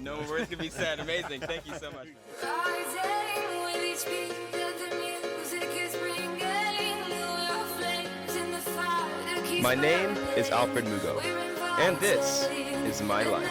No words can be said. Amazing. Thank you so much. My name is Alfred Mugo, and this is my life.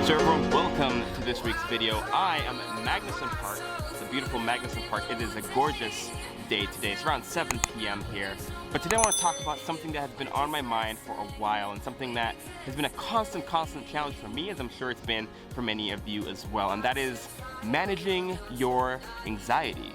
So everyone, welcome to this week's video. I am at Magnuson Park. It's a beautiful Magnuson Park. It is a gorgeous day today. It's around 7 p.m. here. But today I want to talk about something that has been on my mind for a while, and something that has been a constant challenge for me, as I'm sure it's been for many of you as well, and that is managing your anxiety.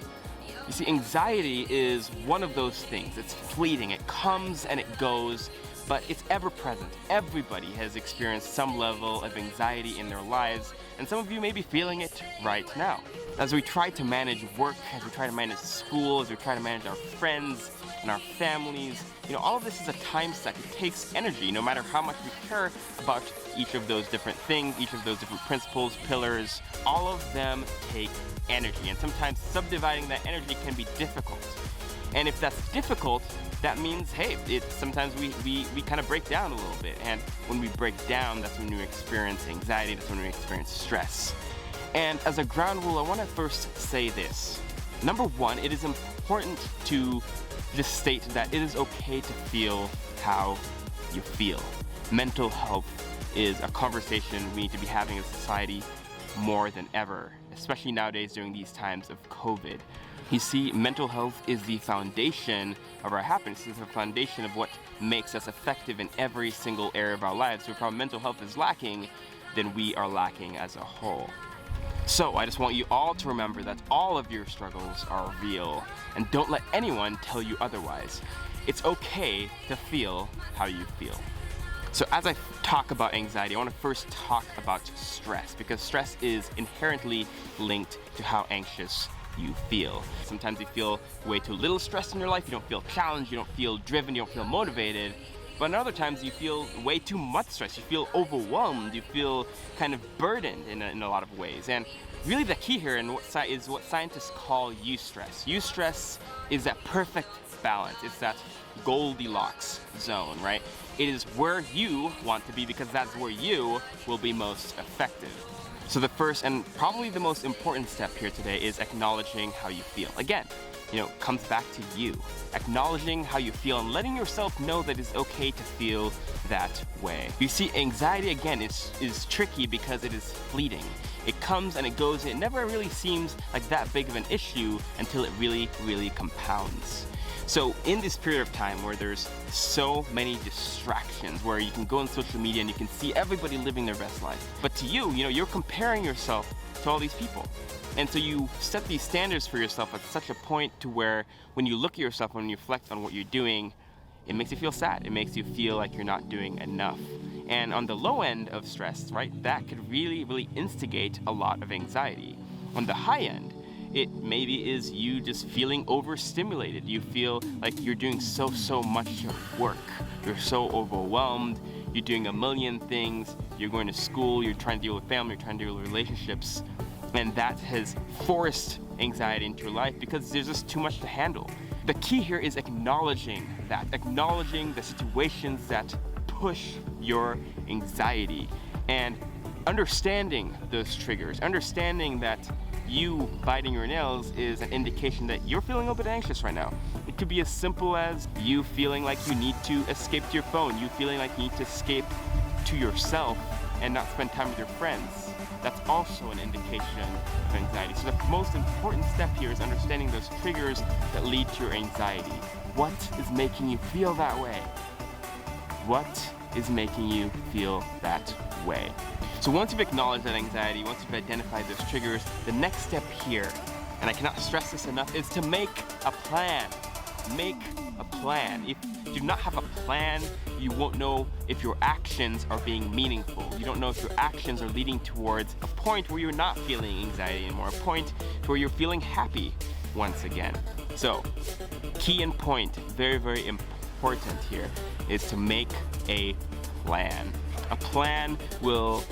You see, anxiety is one of those things. It's fleeting. It comes and it goes, but it's ever present. Everybody has experienced some level of anxiety in their lives, and some of you may be feeling it right now. As we try to manage work, as we try to manage school, as we try to manage our friends and our families, you know, all of this is a time suck. It takes energy, no matter how much we care about each of those different things, each of those different principles, pillars, all of them take energy, and sometimes subdividing that energy can be difficult. And if that's difficult, that means, hey, sometimes we kind of break down a little bit, and when we break down, that's when we experience anxiety, that's when we experience stress. And as a ground rule, I want to first say this. Number one, it is important to just state that it is okay to feel how you feel. Mental health is a conversation we need to be having as a society more than ever, especially nowadays during these times of COVID. You see, mental health is the foundation of our happiness. It's the foundation of what makes us effective in every single area of our lives. So if our mental health is lacking, then we are lacking as a whole. So I just want you all to remember that all of your struggles are real, and don't let anyone tell you otherwise. It's okay to feel how you feel. So as I talk about anxiety, I want to first talk about stress, because stress is inherently linked to how anxious you feel. Sometimes you feel way too little stress in your life, you don't feel challenged, you don't feel driven, you don't feel motivated. But other times you feel way too much stress, you feel overwhelmed, you feel kind of burdened in a lot of ways. And really the key here is what scientists call eustress. Eustress is that perfect balance. It's that Goldilocks zone, right? It is where you want to be, because that's where you will be most effective. So the first and probably the most important step here today is acknowledging how you feel. Again, you know, it comes back to you. Acknowledging how you feel and letting yourself know that it's okay to feel that way. You see, anxiety again is tricky because it is fleeting. It comes and it goes, and it never really seems like that big of an issue until it really compounds. So in this period of time where there's so many distractions, where you can go on social media and you can see everybody living their best life, but to you, you know, you're comparing yourself to all these people. And so you set these standards for yourself at such a point to where when you look at yourself, when you reflect on what you're doing, it makes you feel sad. It makes you feel like you're not doing enough. And on the low end of stress, right, that could really instigate a lot of anxiety. On the high end, it maybe is you just feeling overstimulated. You feel like you're doing so much work. You're so overwhelmed. You're doing a million things. You're going to school. You're trying to deal with family. You're trying to deal with relationships. And that has forced anxiety into your life because there's just too much to handle. The key here is acknowledging that. Acknowledging the situations that push your anxiety. And understanding those triggers. Understanding that you biting your nails is an indication that you're feeling a little bit anxious right now. It could be as simple as you feeling like you need to escape to your phone, you feeling like you need to escape to yourself and not spend time with your friends. That's also an indication of anxiety. So the most important step here is understanding those triggers that lead to your anxiety. What is making you feel that way? What is making you feel that way? So once you've acknowledged that anxiety, once you've identified those triggers, the next step here, and I cannot stress this enough, is to make a plan. Make a plan. If you do not have a plan, you won't know if your actions are being meaningful. You don't know if your actions are leading towards a point where you're not feeling anxiety anymore, a point where you're feeling happy once again. So, key and point, very important here, is to make a plan. A plan will,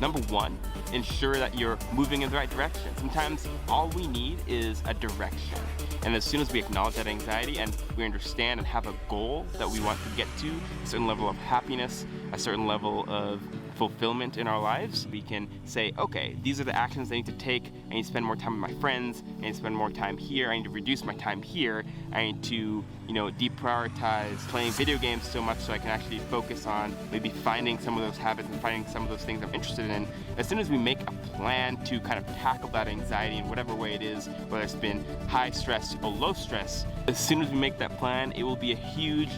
number one, ensure that you're moving in the right direction. Sometimes all we need is a direction. And as soon as we acknowledge that anxiety and we understand and have a goal that we want to get to, a certain level of happiness, a certain level of fulfillment in our lives. We can say, okay, these are the actions I need to take. I need to spend more time with my friends. I need to spend more time here. I need to reduce my time here. I need to, deprioritize playing video games so much so I can actually focus on maybe finding some of those habits and finding some of those things I'm interested in. As soon as we make a plan to kind of tackle that anxiety in whatever way it is, whether it's been high stress or low stress, as soon as we make that plan, it will be a huge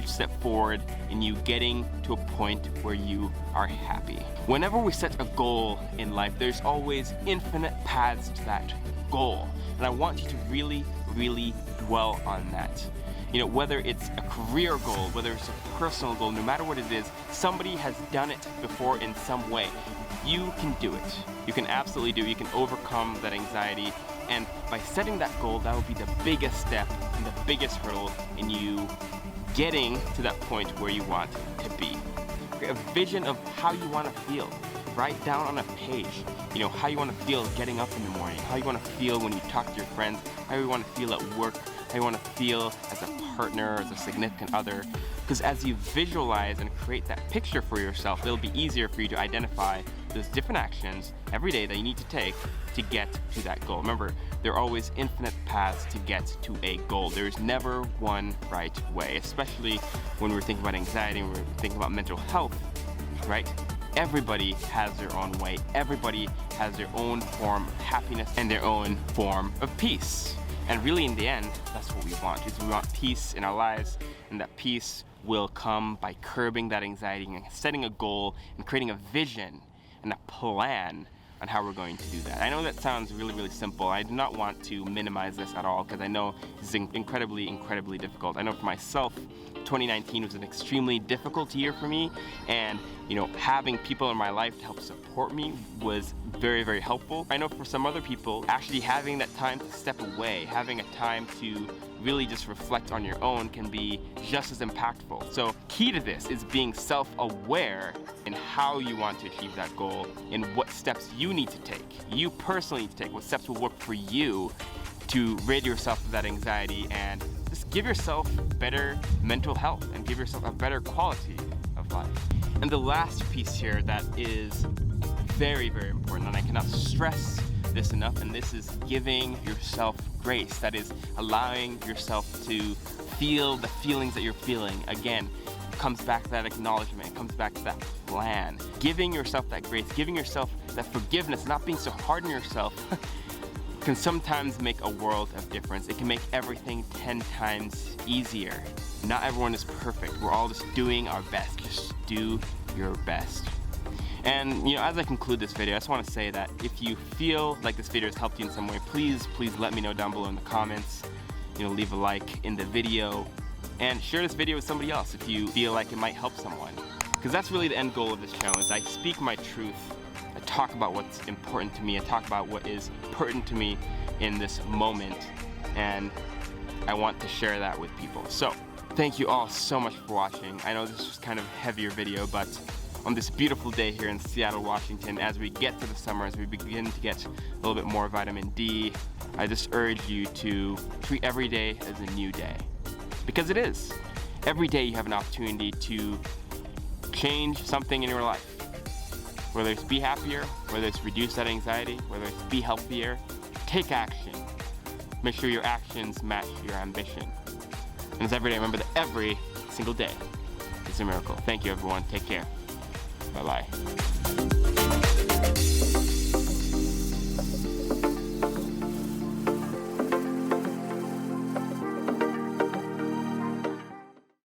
step forward in you getting to a point where you are happy. Whenever we set a goal in life, there's always infinite paths to that goal. And I want you to really dwell on that. Whether it's a career goal, whether it's a personal goal, no matter what it is, somebody has done it before in some way. You can do it. You can absolutely do it. You can overcome that anxiety. And by setting that goal, that will be the biggest step and the biggest hurdle in you getting to that point where you want to be. Create a vision of how you want to feel. Write down on a page, how you want to feel getting up in the morning, how you want to feel when you talk to your friends, how you want to feel at work, how you want to feel as a partner, as a significant other. Because as you visualize and create that picture for yourself, it'll be easier for you to identify those different actions every day that you need to take to get to that goal. Remember, there are always infinite paths to get to a goal. There's never one right way, especially when we're thinking about anxiety, when we're thinking about mental health, right? Everybody has their own way. Everybody has their own form of happiness and their own form of peace. And really, in the end, that's what we want, is we want peace in our lives, and that peace will come by curbing that anxiety and setting a goal and creating a vision and a plan on how we're going to do that. I know that sounds really simple. I do not want to minimize this at all, because I know this is incredibly difficult. I know for myself, 2019 was an extremely difficult year for me, and having people in my life to help support me was very helpful. I know for some other people, actually having that time to step away, having a time to really just reflect on your own can be just as impactful. So key to this is being self-aware in how you want to achieve that goal and what steps you need to take. You personally need to take what steps will work for you to rid yourself of that anxiety and just give yourself better mental health and give yourself a better quality of life. And the last piece here that is very important, and I cannot stress this enough, and this is giving yourself grace. That is allowing yourself to feel the feelings that you're feeling. Again, it comes back to that acknowledgement, it comes back to that plan. Giving yourself that grace, giving yourself that forgiveness, not being so hard on yourself can sometimes make a world of difference. It can make everything 10 times easier. Not everyone is perfect. We're all just doing our best. Just do your best. And as I conclude this video, I just want to say that if you feel like this video has helped you in some way, please let me know down below in the comments. Leave a like in the video and share this video with somebody else if you feel like it might help someone. Because that's really the end goal of this channel, is I speak my truth. I talk about what's important to me. I talk about what is pertinent to me in this moment, and I want to share that with people. So thank you all so much for watching. I know this was kind of a heavier video, but on this beautiful day here in Seattle, Washington, as we get to the summer, as we begin to get a little bit more vitamin D, I just urge you to treat every day as a new day. Because it is. Every day you have an opportunity to change something in your life. Whether it's be happier, whether it's reduce that anxiety, whether it's be healthier, take action. Make sure your actions match your ambition. And it's every day. Remember that every single day is a miracle. Thank you, everyone. Take care. Bye-bye.